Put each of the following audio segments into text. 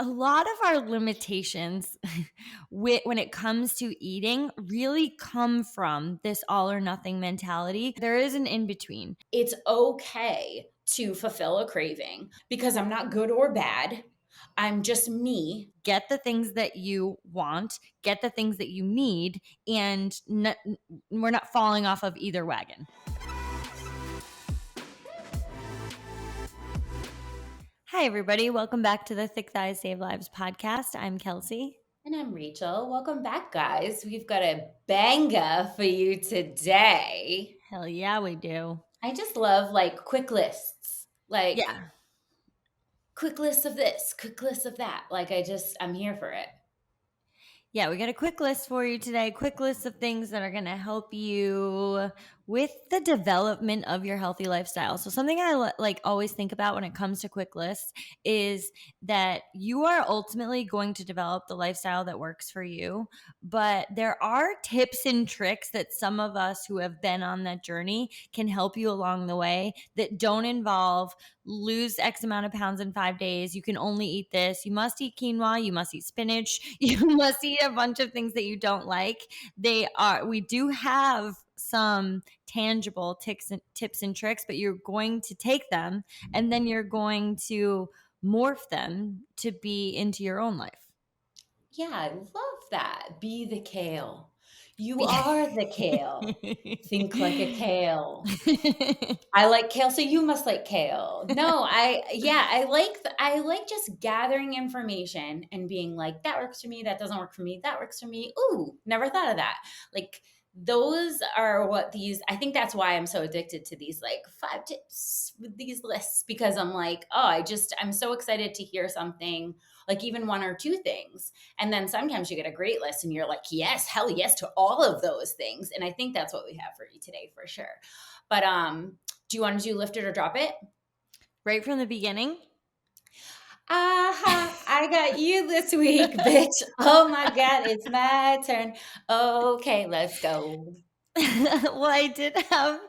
a lot of our limitations when it comes to eating really come from this all or nothing mentality. There is an in between. It's okay to fulfill a craving because I'm not good or bad. I'm just me. Get the things that you want, get the things that you need, and we're not falling off of either wagon. Hi, everybody. Welcome back to the Thick Thighs Save Lives podcast. I'm Kelsey. And I'm Rachel. Welcome back, guys. We've got a banger for you today. Hell yeah, we do. I just love quick lists. Yeah. Quick list of this, quick list of that. I'm here for it. Yeah, we got a quick list for you today. Quick list of things that are going to help you with the development of your healthy lifestyle. So something I always think about when it comes to quick lists is that you are ultimately going to develop the lifestyle that works for you. But there are tips and tricks that some of us who have been on that journey can help you along the way that don't involve lose X amount of pounds in 5 days. You can only eat this. You must eat quinoa. You must eat spinach. You must eat a bunch of things that you don't like. We do have some tangible tips and tricks, but you're going to take them and then you're going to morph them to be into your own life. Yeah, I love that. Be the kale. You are the kale. Think like a kale. I like kale, so you must like kale. No, I like just gathering information and being like, that works for me, that doesn't work for me, that works for me. Ooh, never thought of that. Those are I think that's why I'm so addicted to these 5 tips with these lists, because I'm like, I'm so excited to hear something, even 1 or 2 things. And then sometimes you get a great list and you're like, yes, hell yes to all of those things. And I think that's what we have for you today for sure. But do you want to do lift it or drop it? Right from the beginning? I got you this week, bitch. Oh my God, it's my turn. Okay, let's go. Well, I did have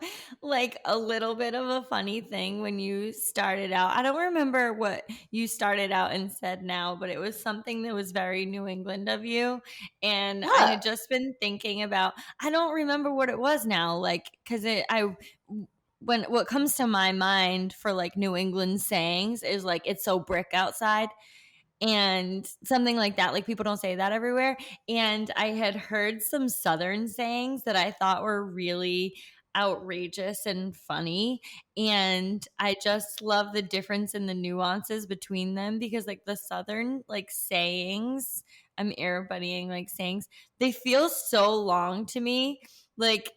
a little bit of a funny thing when you started out. I don't remember what you started out and said now, but it was something that was very New England of you. And I had just been thinking about, I don't remember what it was now, because what comes to my mind for New England sayings is it's so brick outside. And something like that, people don't say that everywhere. And I had heard some Southern sayings that I thought were really outrageous and funny. And I just love the difference in the nuances between them because the Southern sayings, I'm air buddying sayings, they feel so long to me.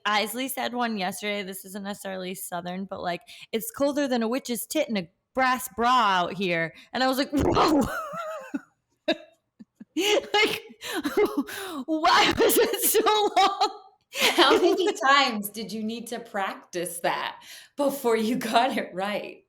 Isley said one yesterday, this isn't necessarily Southern, but it's colder than a witch's tit in a brass bra out here. And I was like, whoa. Why was it so long? How many times did you need to practice that before you got it right?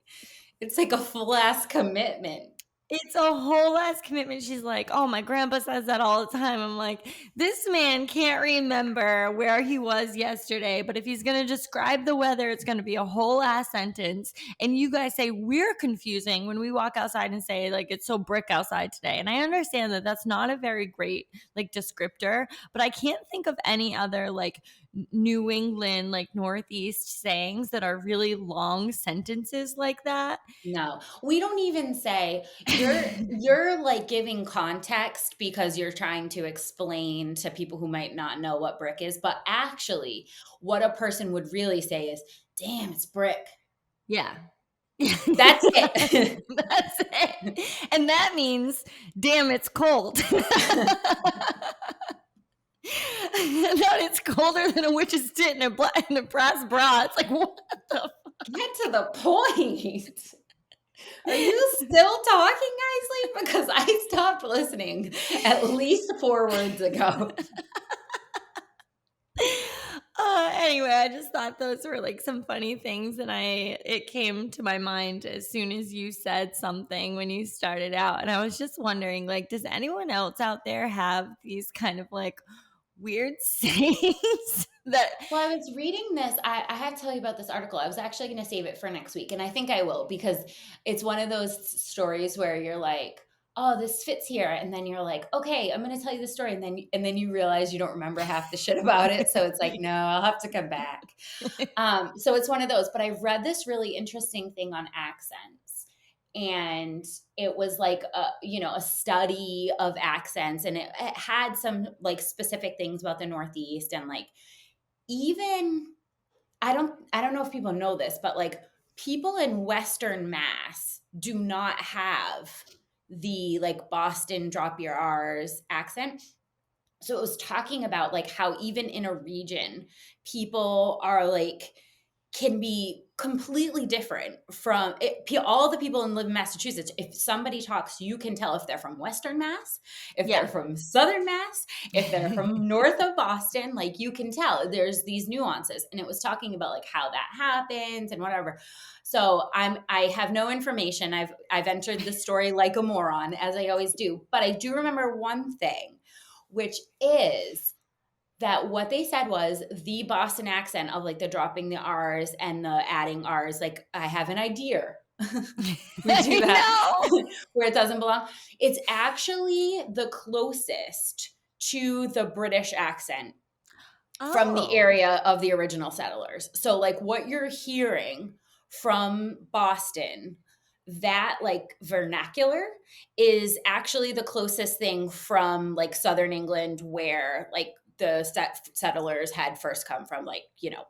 It's like a full ass commitment. It's a whole ass commitment. She's like, oh, my grandpa says that all the time. I'm like, this man can't remember where he was yesterday, but if he's going to describe the weather, it's going to be a whole ass sentence. And you guys say we're confusing when we walk outside and say it's so brick outside today. And I understand that that's not a very great descriptor, but I can't think of any other New England, Northeast sayings that are really long sentences like that. No, we don't even say you're giving context because you're trying to explain to people who might not know what brick is. But actually, what a person would really say is, damn, it's brick. Yeah. That's it. That's it. And that means, damn, it's cold. That it's colder than a witch's tit in a brass bra. It's like, what the fuck? Get to the point. Are you still talking, Isley? Because I stopped listening at least 4 words ago. Anyway, I just thought those were some funny things, and it came to my mind as soon as you said something when you started out, and I was just wondering, does anyone else out there have these kind of weird sayings that? Well, I was reading this. I have to tell you about this article. I was actually going to save it for next week, and I think I will because it's one of those stories where you're like, oh, this fits here. And then you're like, okay, I'm going to tell you the story. And then you realize you don't remember half the shit about it. So it's like, no, I'll have to come back. So it's one of those, but I read this really interesting thing on accents, and it was like a study of accents, and it had some like specific things about the Northeast, and like, even I don't know if people know this, but like, people in Western Mass do not have the like Boston drop your R's accent. So it was talking about like how even in a region, people are like, can be completely different from it. All the people in live in Massachusetts, if somebody talks, you can tell if they're from Western Mass, if they're Yeah. from Southern Mass, if they're from north of Boston. Like, you can tell there's these nuances. And it was talking about like how that happens and whatever. So I have no information. I've entered the story like a moron, as I always do. But I do remember one thing, which is that what they said was the Boston accent of like the dropping the R's and the adding R's. Like, I have an idea. We do I that know. where it doesn't belong. It's actually the closest to the British accent from the Oh. area of the original settlers. So like, what you're hearing from Boston, that like vernacular, is actually the closest thing from like Southern England, where like the settlers had first come from, like,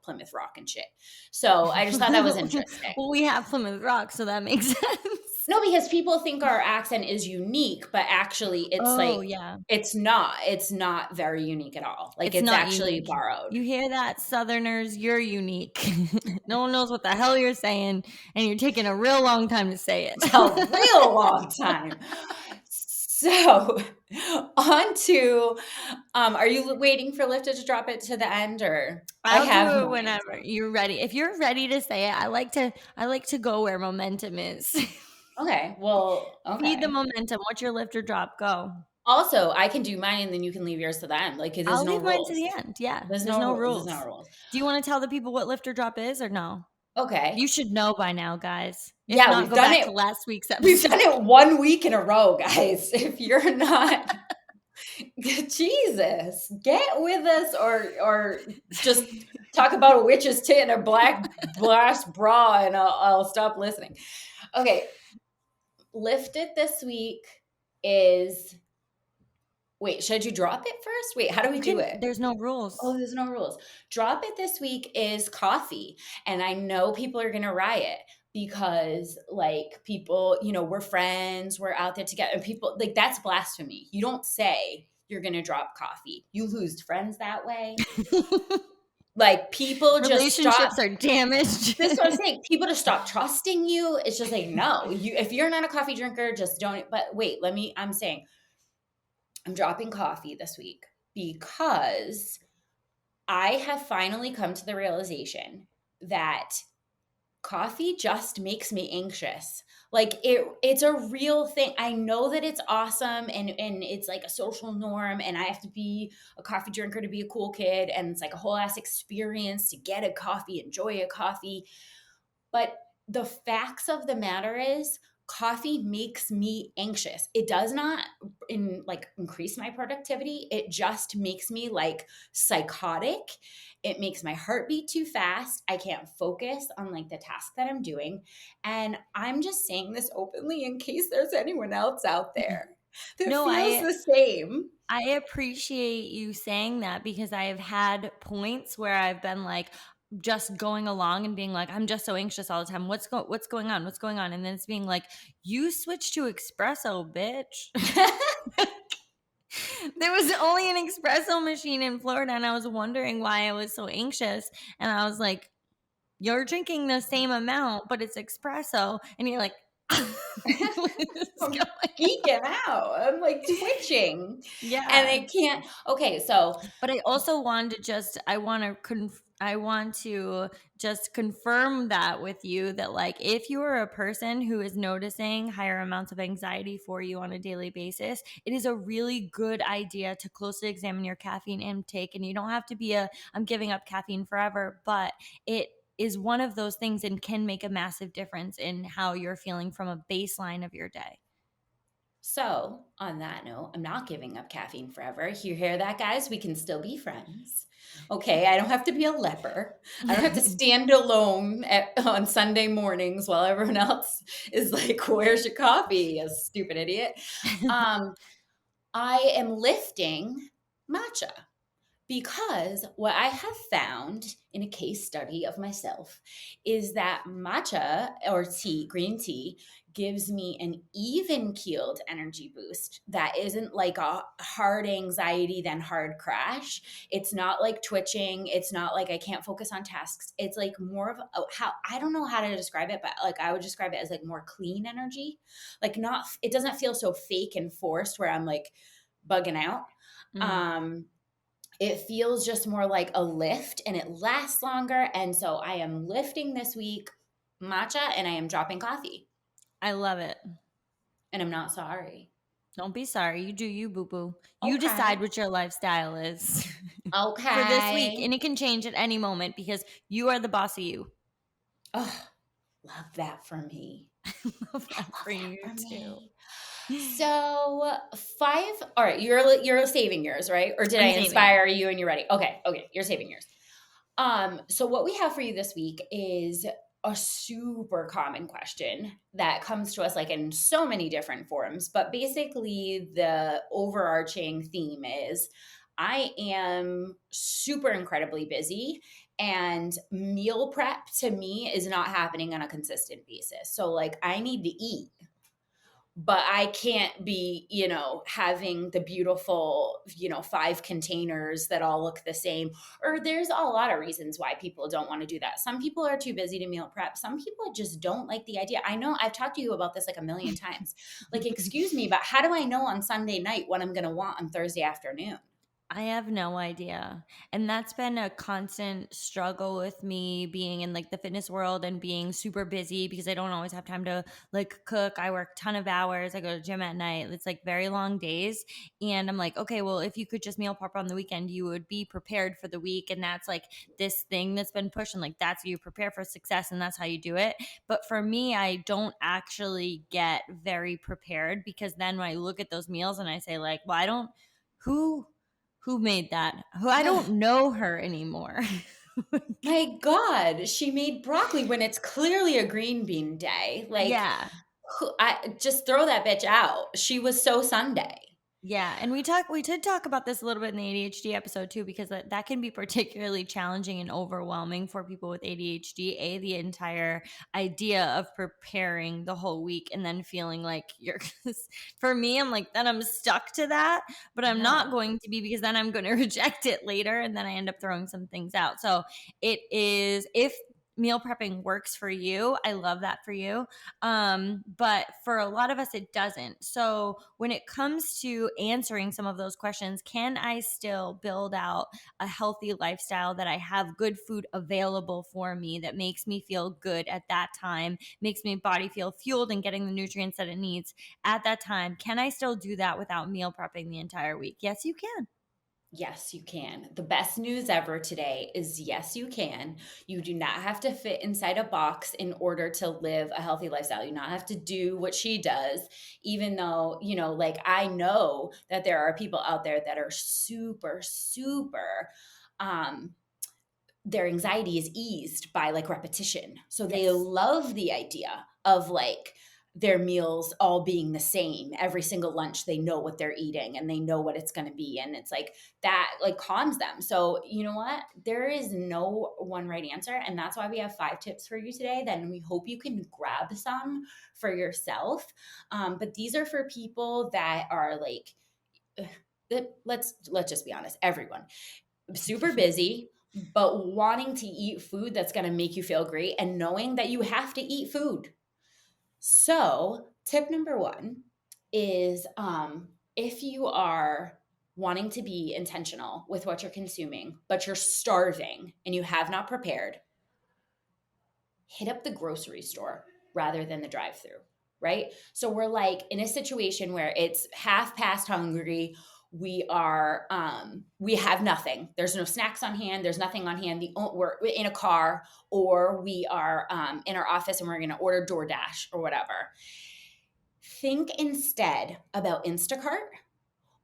Plymouth Rock and shit. So I just thought that was interesting. Well, we have Plymouth Rock, so that makes sense. No, because people think our accent is unique, but actually it's Oh, like, yeah. it's not very unique at all. Like, It's it's not actually unique. borrowed. You hear that, Southerners? You're unique. No one knows what the hell you're saying, and you're taking a real long time to say it. A real long time. So, on to, are you waiting for Lifted to drop it to the end, or I I'll have do it mine. whenever you're ready. If you're ready to say it, I like to go where momentum is. Okay, well, Feed the okay. momentum. What's your lift or drop? Go. Also, I can do mine and then you can leave yours to the end. Like, there's I'll no leave mine to rules. the end. Yeah, There's there's no no rules. There's no rules. rules. Do you want to tell the people what lift or drop is or no? Okay. You should know by now, guys. If Yeah, not, we've go done back it. to last week's We've done episode. it 1 week in a row, guys. If you're not, Jesus, get with us, or just talk about a witch's tit and a black brass bra, and I'll stop listening. Okay, Lifted this week is. Wait, should you drop it first? Wait, how do we do it? There's no Oh, rules. there's no rules. Drop it this week is coffee. And I know people are going to riot because, like, people, we're friends, we're out there together. And people, like, that's blasphemy. You don't say you're going to drop coffee. You lose friends that way. Like, people just stop. Relationships are damaged. This is what I'm saying. People just stop trusting you. It's just like, no, if you're not a coffee drinker, just don't. But wait, I'm saying I'm dropping coffee this week because I have finally come to the realization that coffee just makes me anxious. Like, it's a real thing. I know that it's awesome, and it's like a social norm, and I have to be a coffee drinker to be a cool kid, and it's like a whole ass experience to get a coffee, enjoy a coffee. But the facts of the matter is, coffee makes me anxious. It does not increase my productivity. It just makes me like psychotic. It makes my heart beat too fast. I can't focus on like the task that I'm doing. And I'm just saying this openly in case there's anyone else out there that No, feels the same. I appreciate you saying that because I have had points where I've been like just going along and being like, I'm just so anxious all the time. What's going on? What's going on? And then it's being like, you switched to espresso, bitch. There was only an espresso machine in Florida, and I was wondering why I was so anxious. And I was like, you're drinking the same amount, but it's espresso. And you're like, what's I'm going geeking out. I'm like twitching. And Yeah. it can't. Okay, so But I also wanted to I want to just confirm that with you that like if you are a person who is noticing higher amounts of anxiety for you on a daily basis, it is a really good idea to closely examine your caffeine intake. And you don't have to be I'm giving up caffeine forever, but it is one of those things and can make a massive difference in how you're feeling from a baseline of your day. So, on that note, I'm not giving up caffeine forever. You hear that, guys? We can still be friends. Okay, I don't have to be a leper. I don't have to stand alone on Sunday mornings while everyone else is like, "Where's your coffee, you stupid idiot?" Um, I am lifting matcha. Because what I have found in a case study of myself is that matcha or tea, green tea, gives me an even keeled energy boost that isn't like a hard anxiety, then hard crash. It's not like twitching. It's not like I can't focus on tasks. It's like more of how I don't know how to describe it, but like I would describe it as like more clean energy. Like not, it doesn't feel so fake and forced where I'm like bugging out. Mm, Um, it feels just more like a lift and it lasts longer. And so I am lifting this week matcha and I am dropping coffee I love it. and I'm not sorry. Don't be sorry. You do you, boo boo. You Okay. decide what your lifestyle is for this week. Okay. And it can change at any moment because you are the boss of you. Oh, love that for me. Love I that love for that you for too. me. So five. All right, you're saving yours, right? Or did I I'm saving it. inspire you and you're ready? Okay, okay, you're saving yours. So what we have for you this week is a super common question that comes to us like in so many different forms, but basically the overarching theme is I am super incredibly busy and meal prep to me is not happening on a consistent basis. So like I need to eat but I can't be, having the beautiful, 5 containers that all look the same. Or there's a lot of reasons why people don't want to do that. Some people are too busy to meal prep. Some people just don't like the idea. I know I've talked to you about this like a million times. Like, excuse me, but how do I know on Sunday night what I'm going to want on Thursday afternoon? I have no idea. And that's been a constant struggle with me being in like the fitness world and being super busy because I don't always have time to like cook. I work a ton of hours. I go to gym at night. It's like very long days. And I'm like, okay, well, if you could just meal prep on the weekend, you would be prepared for the week. And that's like this thing that's been pushed. And like that's you prepare for success and that's how you do it. But for me, I don't actually get very prepared because then when I look at those meals and I say, like, well, I don't who made that? Who I don't know her anymore. My God, she made broccoli when it's clearly a green bean day. Like, Yeah. I just throw that bitch out. She was so Sunday. Yeah, and we did talk about this a little bit in the ADHD episode too, because that can be particularly challenging and overwhelming for people with ADHD. The entire idea of preparing the whole week and then feeling like you're. For me, I'm like, then I'm stuck to that, but I'm not Yeah. going to be because then I'm going to reject it later, and then I end up throwing some things out. So it is if meal prepping works for you, I love that for you. But for a lot of us, it doesn't. So when it comes to answering some of those questions, can I still build out a healthy lifestyle that I have good food available for me that makes me feel good at that time, makes my body feel fueled and getting the nutrients that it needs at that time? Can I still do that without meal prepping the entire week? Yes, you can. Yes, you can. The best news ever today is yes, you can. You do not have to fit inside a box in order to live a healthy lifestyle. You not have to do what she does, even though, like I know that there are people out there that are super, super um their anxiety is eased by like repetition. So they Yes. love the idea of like their meals all being the same every single lunch. They know what they're eating and they know what it's going to be. And it's like that like calms them. So, you know what? There is no one right answer. And that's why we have 5 tips for you today. Then we hope you can grab some for yourself. But these are for people that are like, let's just be honest, everyone super busy, but wanting to eat food that's going to make you feel great and knowing that you have to eat food. So, tip number one is if you are wanting to be intentional with what you're consuming, but you're starving and you have not prepared, hit up the grocery store rather than the drive through, right? So we're like in a situation where it's half past hungry. We have nothing. There's no snacks on hand. There's nothing on hand. We're in a car or we are in our office and we're going to order DoorDash or whatever. think instead about Instacart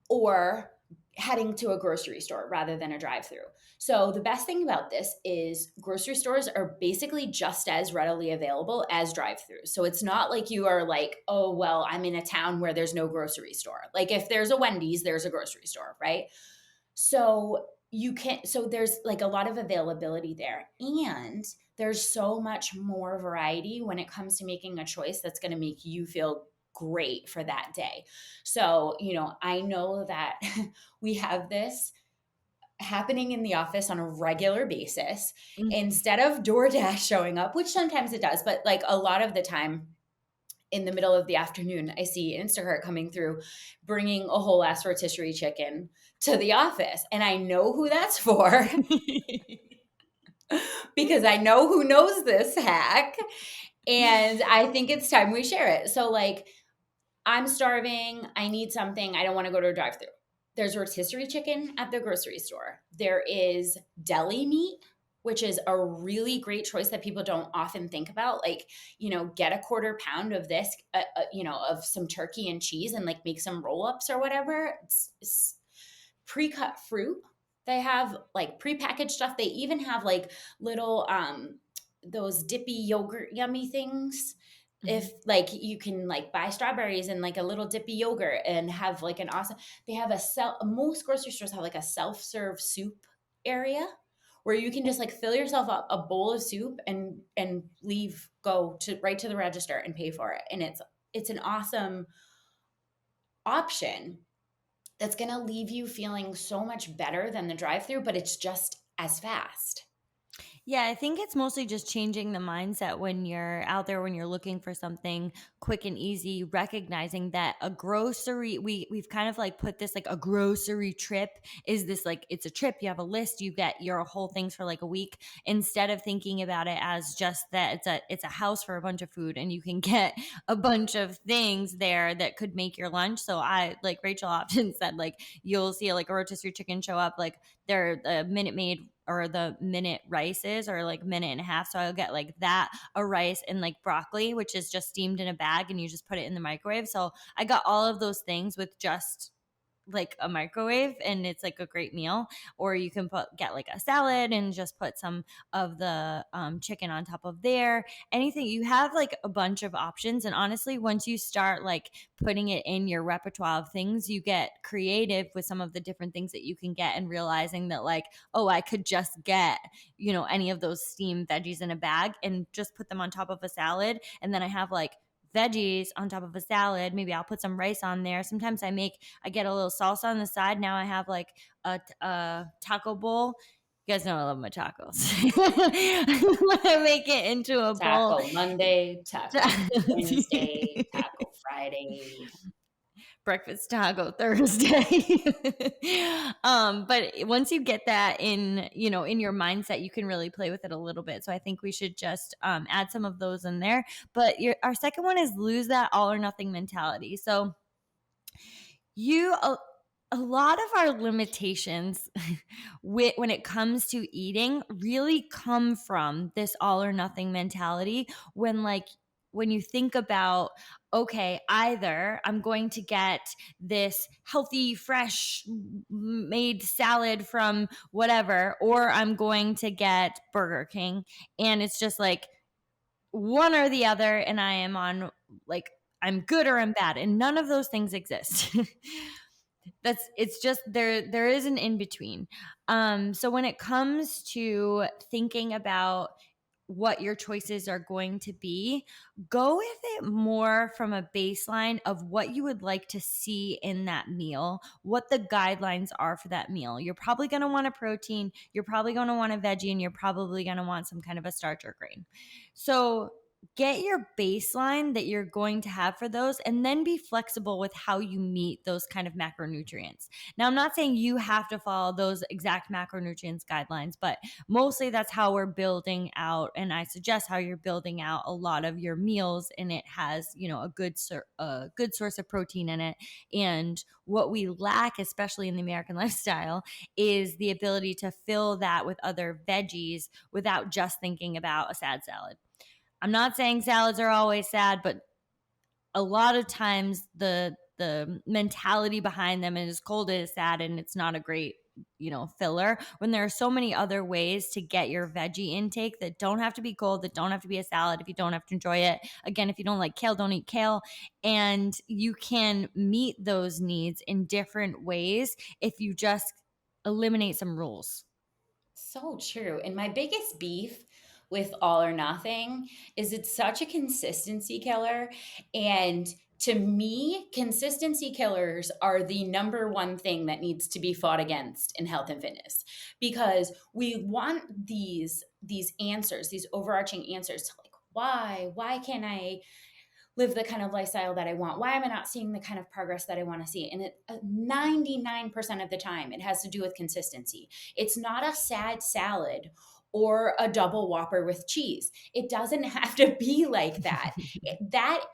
or heading to a grocery store rather than a drive-through. So the best thing about this is grocery stores are basically just as readily available as drive-throughs. So it's not like you are like, "Oh, well, I'm in a town where there's no grocery store." Like if there's a Wendy's, there's a grocery store, right? So you can so there's like a lot of availability there. And there's so much more variety when it comes to making a choice that's going to make you feel great for that day. So, I know that we have this happening in the office on a regular basis. Mhm. Instead of DoorDash showing up, which sometimes it does, but like a lot of the time in the middle of the afternoon, I see Instacart coming through, bringing a whole ass rotisserie chicken to the office. And I know who that's for because I know who knows this hack. And I think it's time we share it. So, like, I'm starving. I need something. I don't want to go to a drive through. There's rotisserie chicken at the grocery store. There is deli meat, which is a really great choice that people don't often think about. Like, get a quarter pound of this, of some turkey and cheese and like make some roll ups or whatever. It's pre-cut fruit. They have like pre-packaged stuff. They even have like little those dippy yogurt yummy things. If Mhm. like you can like buy strawberries and like a little dippy yogurt and have like an awesome, they have most grocery stores have like a self-serve soup area where you can just like fill yourself up a bowl of soup and leave, go to right to the register and pay for it. And it's an awesome option that's going to leave you feeling so much better than the drive-through, but it's just as fast. Yeah, I think it's mostly just changing the mindset when you're out there, when you're looking for something quick and easy, recognizing that a grocery, we've kind of like put this like a grocery trip is this like it's a trip, you have a list, you get your whole things for like a week, instead of thinking about it as just that it's a house for a bunch of food and you can get a bunch of things there that could make your lunch. So I like Rachel often said like you'll see like a rotisserie chicken show up, like they're the Minute Maid or the minute rices or like minute and a half. So I'll get like that, a rice and like broccoli, which is just steamed in a bag and you just put it in the microwave. So I got all of those things with just like a microwave and it's like a great meal. Or you can get like a salad and just put some of the chicken on top of there. Anything, you have like a bunch of options, and honestly once you start like putting it in your repertoire of things, you get creative with some of the different things that you can get and realizing that like, oh, I could just get any of those steamed veggies in a bag and just put them on top of a salad, and then I have like veggies on top of a salad. Maybe I'll put some rice on there. Sometimes I get a little salsa on the side. Now I have like a taco bowl. You guys know I love my tacos. I make it into a bowl. Taco Monday, Taco Wednesday, Taco Friday. Breakfast taco Thursday. But once you get that in your mindset, you can really play with it a little bit. So I think we should just add some of those in there. But our second one is lose that all or nothing mentality. So you a lot of our limitations when it comes to eating really come from this all or nothing mentality. When you think about, okay, either I'm going to get this healthy fresh made salad from whatever, or I'm going to get Burger King, and it's just like one or the other, and I am on like I'm good or I'm bad, and none of those things exist. It's just there is an in between. So when it comes to thinking about what your choices are going to be, go with it more from a baseline of what you would like to see in that meal, what the guidelines are for that meal. You're probably going to want a protein, you're probably going to want a veggie, and you're probably going to want some kind of a starch or grain. So get your baseline that you're going to have for those, and then be flexible with how you meet those kind of macronutrients. Now, I'm not saying you have to follow those exact macronutrients guidelines, but mostly that's how we're building out, and I suggest how you're building out a lot of your meals, and it has a good source of protein in it. And what we lack, especially in the American lifestyle, is the ability to fill that with other veggies without just thinking about a sad salad. I'm not saying salads are always sad, but a lot of times the mentality behind them is cold, it is sad, and it's not a great, filler, when there are so many other ways to get your veggie intake that don't have to be cold, that don't have to be a salad if you don't have to enjoy it. Again, if you don't like kale, don't eat kale. And you can meet those needs in different ways if you just eliminate some rules. So true. And my biggest beef with all or nothing is it's such a consistency killer. And to me, consistency killers are the number one thing that needs to be fought against in health and fitness, because we want these answers, these overarching answers to like why can't I live the kind of lifestyle that I want? Why am I not seeing the kind of progress that I want to see? And 99% of the time, it has to do with consistency. It's not a sad salad or a double whopper with cheese. It doesn't have to be like that. That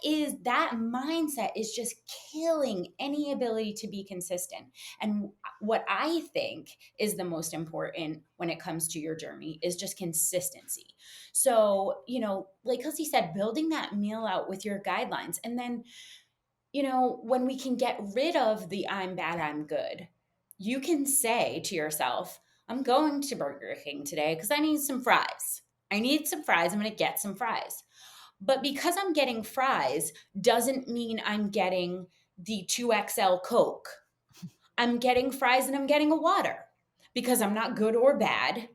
mindset is just killing any ability to be consistent. And what I think is the most important when it comes to your journey is just consistency. So, like Kelsey said, building that meal out with your guidelines. And then, when we can get rid of the I'm bad, I'm good, you can say to yourself, I'm going to Burger King today because I need some fries. I need some fries. I'm going to get some fries. But because I'm getting fries doesn't mean I'm getting the 2XL Coke. I'm getting fries and I'm getting a water because I'm not good or bad.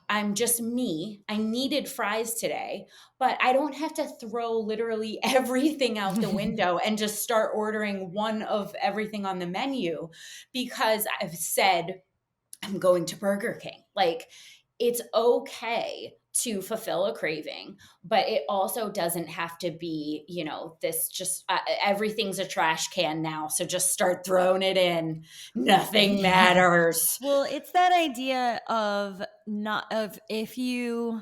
I'm just me. I needed fries today, but I don't have to throw literally everything out the window and just start ordering one of everything on the menu because I've said I'm going to Burger King. Like, it's okay to fulfill a craving, but it also doesn't have to be, this just everything's a trash can now. So just start throwing it in. Nothing matters. Well, it's that idea of not of if you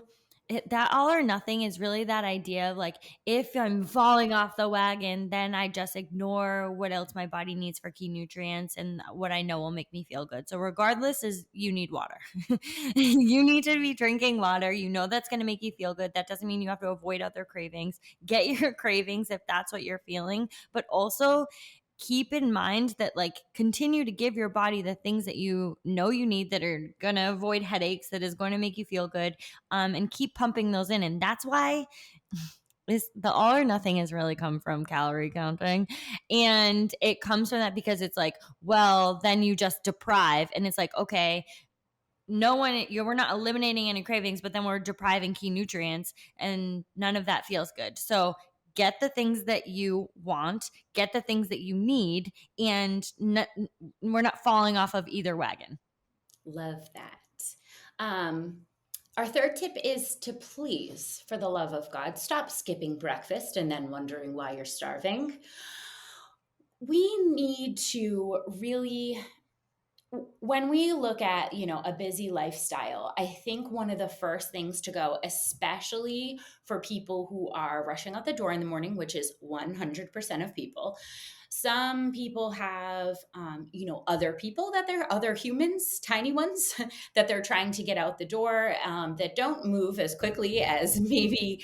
that all or nothing is really that idea of like, if I'm falling off the wagon, then I just ignore what else my body needs for key nutrients and what I know will make me feel good. So regardless, is you need water. You need to be drinking water. You know that's going to make you feel good. That doesn't mean you have to avoid other cravings. Get your cravings if that's what you're feeling, but also keep in mind that, like, continue to give your body the things that you know you need, that are going to avoid headaches, that is going to make you feel good, and keep pumping those in. And that's why is the all or nothing has really come from calorie counting. And it comes from that because it's like, well, then you just deprive, and it's like, okay, we're not eliminating any cravings, but then we're depriving key nutrients, and none of that feels good. So get the things that you want, get the things that you need, and we're not falling off of either wagon. Love that. Um, our third tip is to please, for the love of God, stop skipping breakfast and then wondering why you're starving. We need to really, when we look at, a busy lifestyle, I think one of the first things to go, especially for people who are rushing out the door in the morning, which is 100% of people. Some people have, other people that they're other humans, tiny ones that they're trying to get out the door, that don't move as quickly as maybe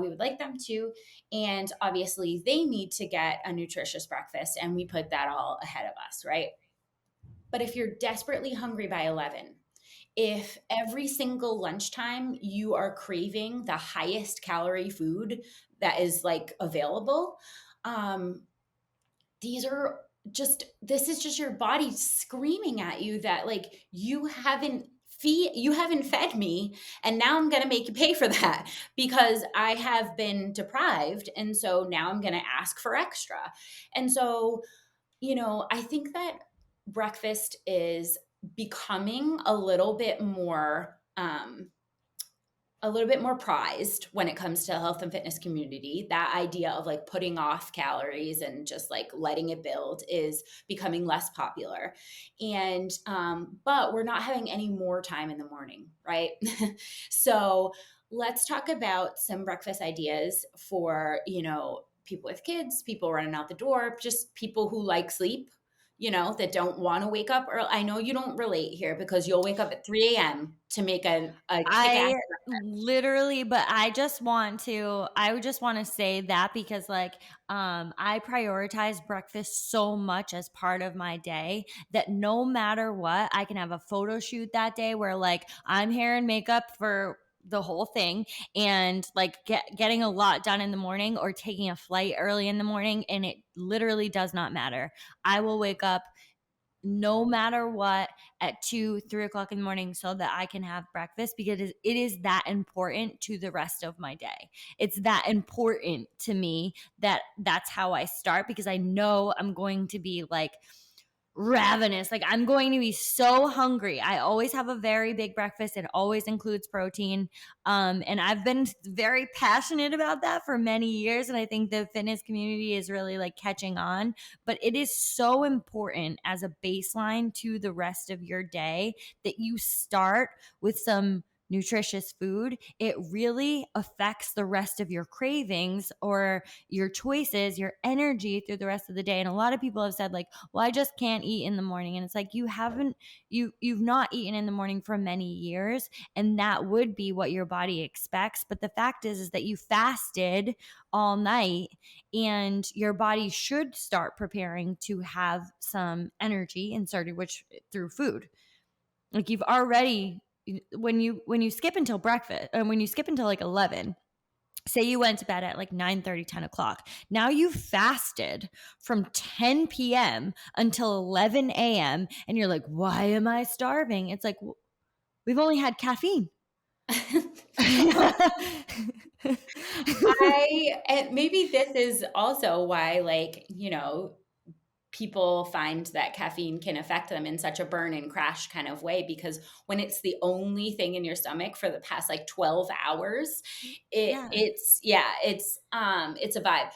we would like them to. And obviously, they need to get a nutritious breakfast, and we put that all ahead of us, right? But if you're desperately hungry by 11, if every single lunchtime you are craving the highest calorie food that is like available, um, this is just your body screaming at you that like you haven't fed me, and now I'm going to make you pay for that because I have been deprived, and so now I'm going to ask for extra. And so, I think that breakfast is becoming a little bit more prized when it comes to the health and fitness community. That idea of like putting off calories and just like letting it build is becoming less popular. And, but we're not having any more time in the morning, right? So let's talk about some breakfast ideas for, people with kids, people running out the door, just people who like sleep. that don't wanna wake up early. I know you don't relate here because you'll wake up at 3 AM to make a kick-ass I breakfast. literally but I would just wanna say that because, like, I prioritize breakfast so much as part of my day that no matter what, I can have a photo shoot that day where, like, I'm hair and makeup for the whole thing and, like, getting a lot done in the morning or taking a flight early in the morning, and it literally does not matter. I will wake up no matter what at 2, 3 o'clock in the morning so that I can have breakfast because it is that important to the rest of my day. It's that important to me that that's how I start because I know I'm going to be like ravenous. Like I'm going to be so hungry. I always have a very big breakfast. It always includes protein. And I've been very passionate about that for many years. And I think the fitness community is really like catching on. But it is so important as a baseline to the rest of your day that you start with some nutritious food. It really affects the rest of your cravings or your choices, your energy through the rest of the day. And a lot of people have said, like, well, I just can't eat in the morning. And it's like you've not eaten in the morning for many years, and that would be what your body expects. But the fact is that you fasted all night and your body should start preparing to have some energy inserted, which through food. Like you've already when you skip until breakfast and when you skip until like 11, say you went to bed at like 9:30, 10 o'clock. Now you fasted from 10 p.m. until 11 a.m. and you're like, why am I starving? It's like, we've only had caffeine. And maybe this is also why, like, people find that caffeine can affect them in such a burn and crash kind of way because when it's the only thing in your stomach for the past like 12 hours, Yeah. it's a vibe.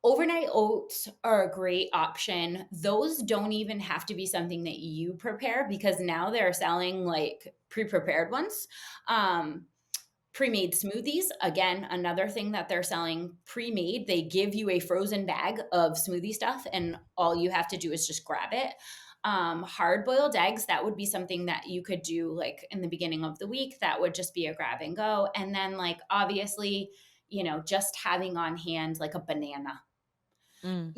Overnight oats are a great option. Those don't even have to be something that you prepare because now they're selling like pre-prepared ones. Pre-made smoothies, again, another thing that they're selling pre-made. They give you a frozen bag of smoothie stuff, and all you have to do is just grab it. Hard boiled eggs, that would be something that you could do like in the beginning of the week. That would just be a grab and go. And then, like, obviously, just having on hand like a banana, Mm,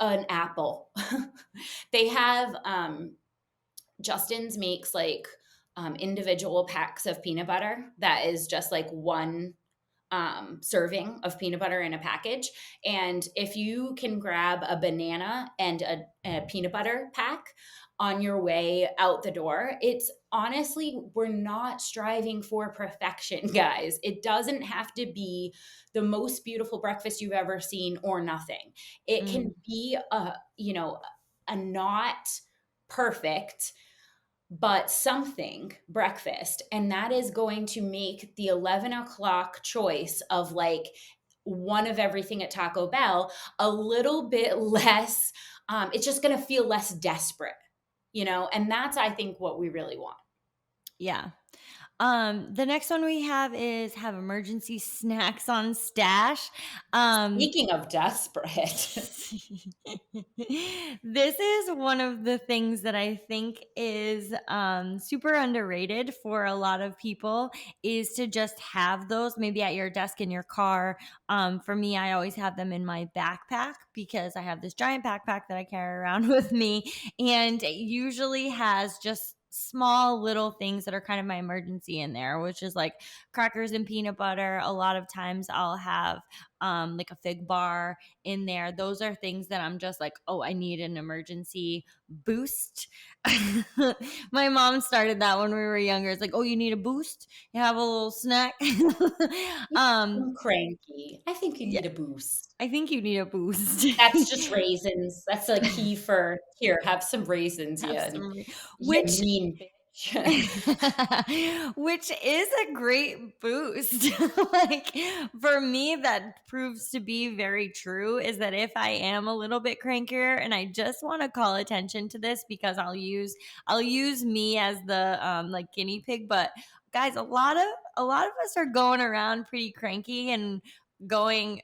an apple. They have Justin's makes like individual packs of peanut butter that is just like one serving of peanut butter in a package. And if you can grab a banana and a peanut butter pack on your way out the door, it's honestly, we're not striving for perfection, guys. It doesn't have to be the most beautiful breakfast you've ever seen or nothing. It can mm. be a not perfect but something breakfast. And that is going to make the 11 o'clock choice of like one of everything at Taco Bell a little bit less, it's just going to feel less desperate, and that's, I think, what we really want. Yeah. The next one we have is have emergency snacks on stash. Um, Speaking of desperate, this is one of the things that I think is super underrated for a lot of people is to just have those maybe at your desk in your car. For me, I always have them in my backpack because I have this giant backpack that I carry around with me, and it usually has just small little things that are kind of my emergency in there, which is like crackers and peanut butter. A lot of times I'll have like a fig bar in there. Those are things that I'm just like, oh, I need an emergency boost. My mom started that when we were younger. It's like, oh, you need a boost? You have a little snack. um, I'm cranky. I think you yeah, need a boost. I think you need a boost. That's just raisins. That's like key for here. Have some raisins, Have you, some, you which mean bitch. which is a great boost. Like for me, that proves to be very true is that if I am a little bit crankier and I just want to call attention to this because I'll use me as the like guinea pig. But guys, a lot of us are going around pretty cranky and going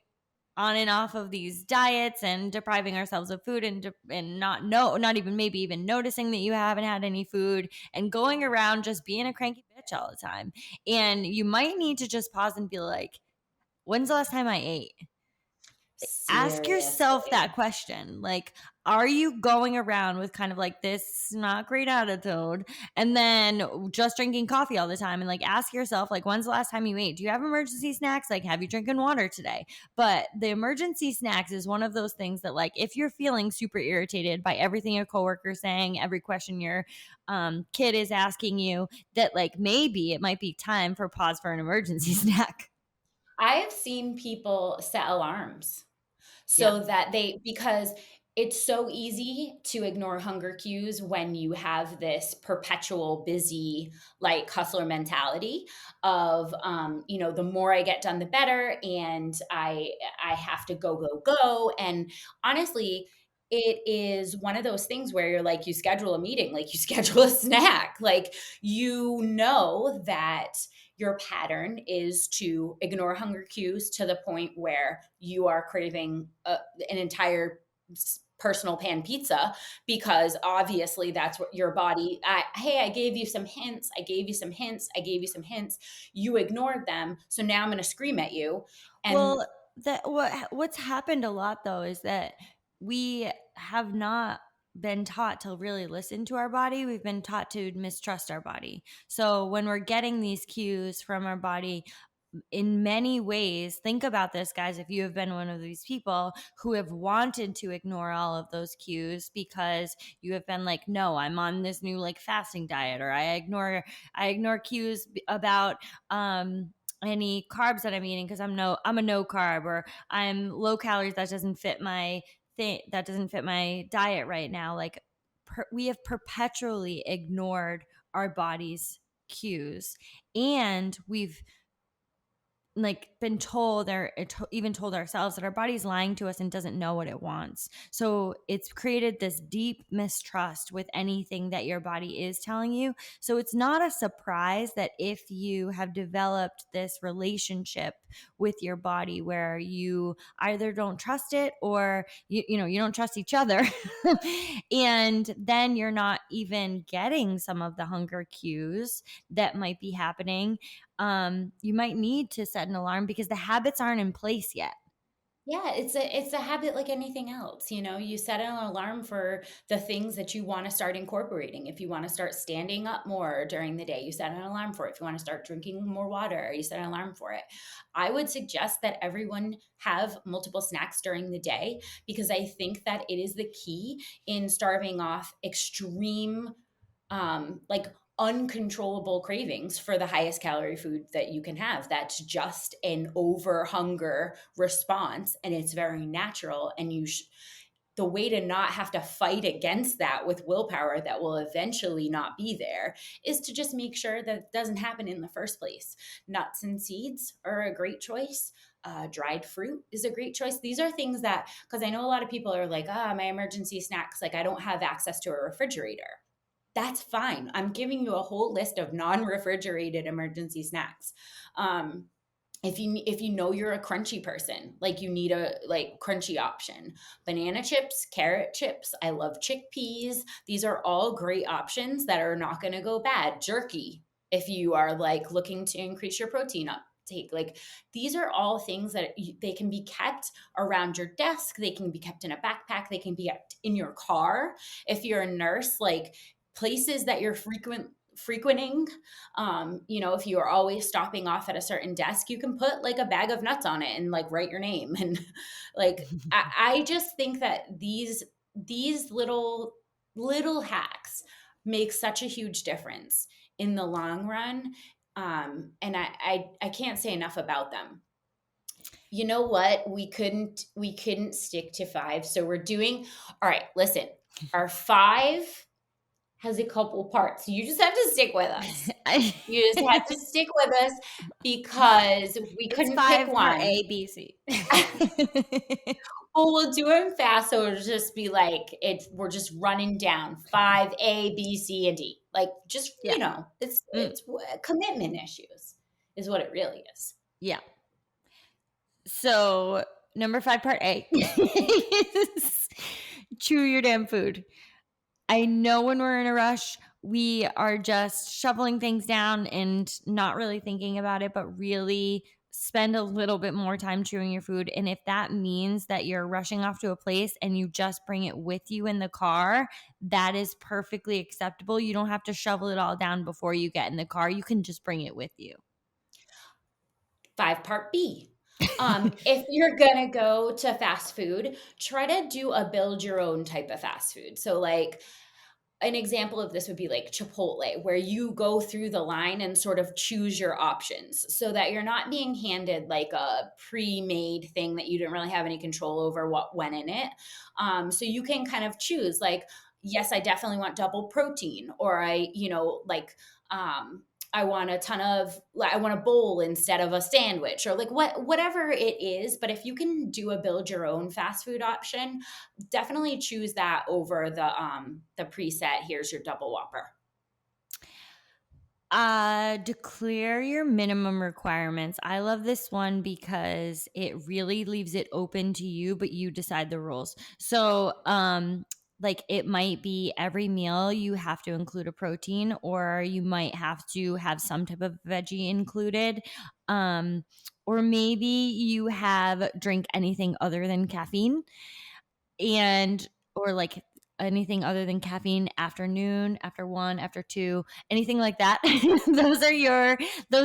on and off of these diets and depriving ourselves of food and not even maybe even noticing that you haven't had any food and going around just being a cranky bitch all the time. And you might need to just pause and be like, when's the last time I ate? Ask yourself that Seriously. question. Like, are you going around with kind of like this not great attitude and then just drinking coffee all the time? And like, ask yourself, like, when's the last time you ate? Do you have emergency snacks? Like, have you drinking water today? But the emergency snacks is one of those things that, like, if you're feeling super irritated by everything your coworker's saying, every question your kid is asking you, that like maybe it might be time for pause for an emergency snack. I have seen people set alarms Yeah. so that because it's so easy to ignore hunger cues when you have this perpetual busy, like, hustler mentality of, the more I get done, the better, and I have to go, go, go, and honestly, it is one of those things where you're like, you schedule a meeting, like, you schedule a snack, like, you know that your pattern is to ignore hunger cues to the point where you are craving an entire personal pan pizza because obviously that's what your body hey, I gave you some hints, I gave you some hints, I gave you some hints, you ignored them, so now I'm going to scream at you. And Well, what's happened a lot though is that we have not been taught to really listen to our body. We've been taught to mistrust our body. So when we're getting these cues from our body, in many ways, think about this, guys. If you have been one of these people who have wanted to ignore all of those cues because you have been like, no, I'm on this new like fasting diet, or I ignore cues about any carbs that I'm eating because I'm a no carb, or I'm low calories, that doesn't fit my thing, that doesn't fit my diet right now. Like we have perpetually ignored our body's cues, and we've like been told or even told ourselves that our body's lying to us and doesn't know what it wants. So it's created this deep mistrust with anything that your body is telling you. So it's not a surprise that if you have developed this relationship with your body where you either don't trust it or you don't trust each other, and then you're not even getting some of the hunger cues that might be happening, you might need to set an alarm because the habits aren't in place yet. yeah, it's a habit like anything else, you set an alarm for the things that you wanna start incorporating. If you wanna start standing up more during the day, you set an alarm for it. If you wanna start drinking more water, you set an alarm for it. I would suggest that everyone have multiple snacks during the day because I think that it is the key in starving off extreme, like, uncontrollable cravings for the highest calorie food that you can have. That's just an over hunger response, and it's very natural. And the way to not have to fight against that with willpower that will eventually not be there is to just make sure that it doesn't happen in the first place. Nuts and seeds are a great choice. Dried fruit is a great choice. These are things that, because I know a lot of people are like, my emergency snacks, like I don't have access to a refrigerator. That's fine. I'm giving you a whole list of non-refrigerated emergency snacks. If you know you're a crunchy person, like you need a like crunchy option. Banana chips, carrot chips, I love chickpeas. These are all great options that are not going to go bad. Jerky, if you are like looking to increase your protein uptake, like these are all things that they can be kept around your desk, they can be kept in a backpack, they can be kept in your car. If you're a nurse, like places that you're frequenting, if you are always stopping off at a certain desk, you can put like a bag of nuts on it and like write your name. And like I just think that these little hacks make such a huge difference in the long run. And I can't say enough about them. You know what? We couldn't stick to five. So we're doing all right, listen. Our five has a couple parts. You just have to stick with us. I- You just have to stick with us because we it's couldn't pick 5 per one. A, B, C. Well, we'll do them fast, so it'll just be like we're just running down 5A, B, C, and D. Like just Yeah. Mm, it's commitment issues is what it really is. yeah. So number 5 part A is chew your damn food. I know when we're in a rush, we are just shoveling things down and not really thinking about it, but really spend a little bit more time chewing your food. And if that means that you're rushing off to a place and you just bring it with you in the car, that is perfectly acceptable. You don't have to shovel it all down before you get in the car. You can just bring it with you. 5 part B. If you're gonna go to fast food, try to do a build your own type of fast food. So, like, an example of this would be like Chipotle, where you go through the line and sort of choose your options so that you're not being handed like a pre-made thing that you didn't really have any control over what went in it. So you can kind of choose like, yes, I definitely want double protein, or I want I want a bowl instead of a sandwich, or like whatever it is. But if you can do a build your own fast food option, definitely choose that over the preset, here's your double whopper. Declare your minimum requirements. I love this one because it really leaves it open to you, but you decide the rules. So, like it might be every meal you have to include a protein, or you might have to have some type of veggie included. Um, or maybe you have drink anything other than caffeine and or like anything other than caffeine after noon, after 1, after 2, anything like that. Those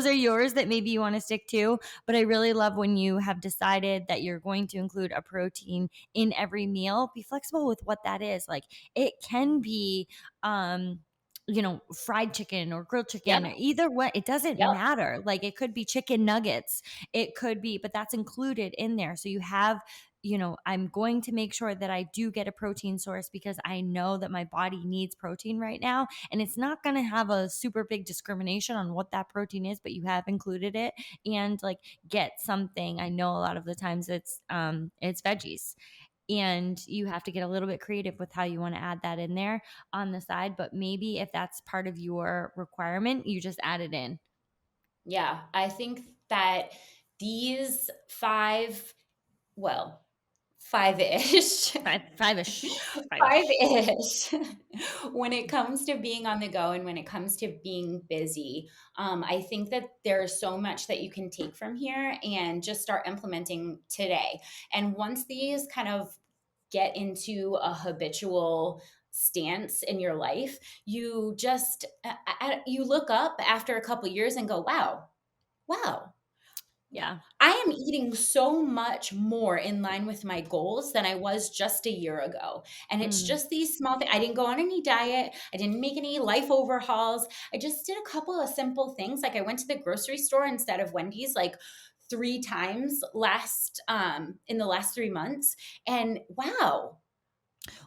are yours that maybe you want to stick to, but I really love when you have decided that you're going to include a protein in every meal. Be flexible with what that is. Like it can be fried chicken or grilled Yep, chicken or either way, it doesn't yep. matter. Like it could be chicken nuggets. It could be, but that's included in there. So you have I'm going to make sure that I do get a protein source because I know that my body needs protein right now. And it's not going to have a super big discrimination on what that protein is, but you have included it and like get something. I know a lot of the times it's veggies. And you have to get a little bit creative with how you want to add that in there on the side. But maybe if that's part of your requirement, you just add it in. Yeah, I think that these 5, well, 5-ish, Five-ish. Five-ish. 5-ish, when it comes to being on the go and when it comes to being busy, I think that there's so much that you can take from here and just start implementing today. And once these kind of get into a habitual stance in your life, you just you look up after a couple years and go, wow, Yeah. I am eating so much more in line with my goals than I was just a year ago. And it's Mm. just these small things. I didn't go on any diet. I didn't make any life overhauls. I just did a couple of simple things. Like I went to the grocery store instead of Wendy's like 3 times in the last 3 months. And wow.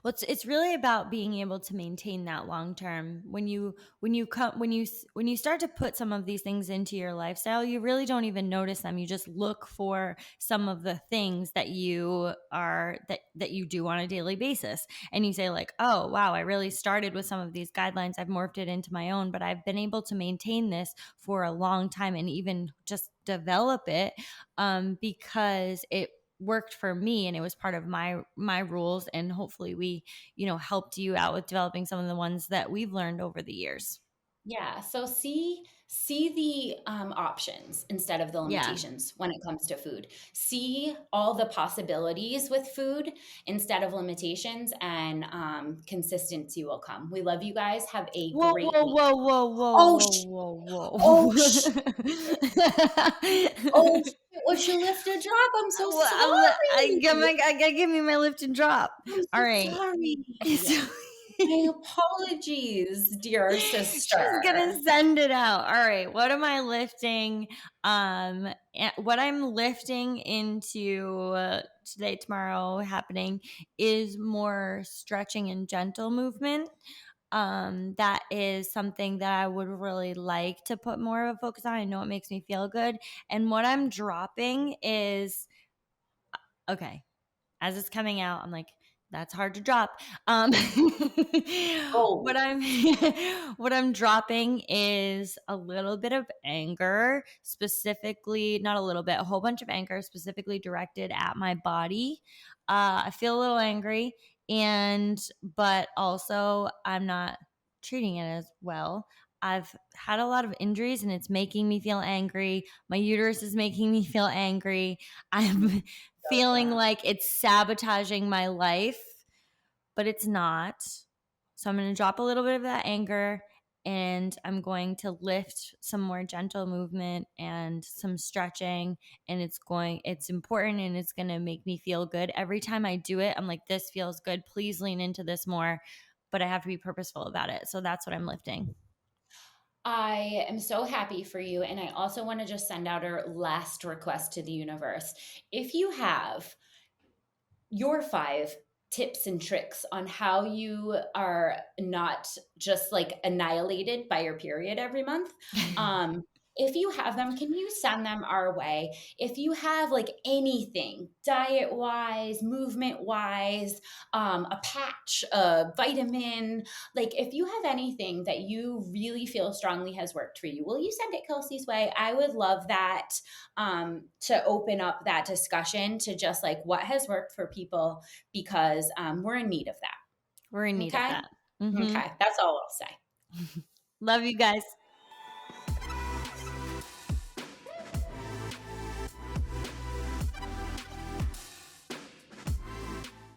Well, it's really about being able to maintain that long term. When you start to put some of these things into your lifestyle, you really don't even notice them. You just look for some of the things that you do on a daily basis, and you say like, "Oh, wow, I really started with some of these guidelines. I've morphed it into my own, but I've been able to maintain this for a long time and even just develop it because it worked for me and it was part of my rules, and hopefully we helped you out with developing some of the ones that we've learned over the years." Yeah, so see the options instead of the Yeah. limitations when it comes to food. See all the possibilities with food instead of limitations, and consistency will come. We love you guys. Have a Whoa, great whoa, week. whoa, whoa, whoa, Oh, whoa, oh, whoa, oh, whoa. shit, what you lift and drop? I'm so Well, sorry. I gotta give me my lift and drop. I'm All so right. sorry. So My apologies, dear she's sister. gonna send it out. All right. What am I lifting? What I'm lifting into today, tomorrow happening is more stretching and gentle movement. That is something that I would really like to put more of a focus on. I know it makes me feel good. And what I'm dropping is okay. As it's coming out, I'm like, that's hard to drop. Gold. What I'm what I'm dropping is a little bit of anger, specifically not a little bit, a whole bunch of anger specifically directed at my body. I feel a little angry but also I'm not treating it as well. I've had a lot of injuries and it's making me feel angry. My uterus is making me feel angry. I'm Felt feeling that. like it's sabotaging my life, but it's not. So I'm going to drop a little bit of that anger and I'm going to lift some more gentle movement and some stretching, and it's important and it's going to make me feel good. Every time I do it, I'm like, this feels good. Please lean into this more, but I have to be purposeful about it. So that's what I'm lifting. I am so happy for you. And I also want to just send out our last request to the universe. If you have your 5 tips and tricks on how you are not just like annihilated by your period every month. If you have them, can you send them our way? If you have like anything diet wise, movement wise, a patch, a vitamin, like if you have anything that you really feel strongly has worked for you, will you send it Kelsey's way? I would love that, to open up that discussion to just like what has worked for people, because we're in need of that. We're in need of Okay. that. Hmm. Okay. That's all I'll say. Love you guys.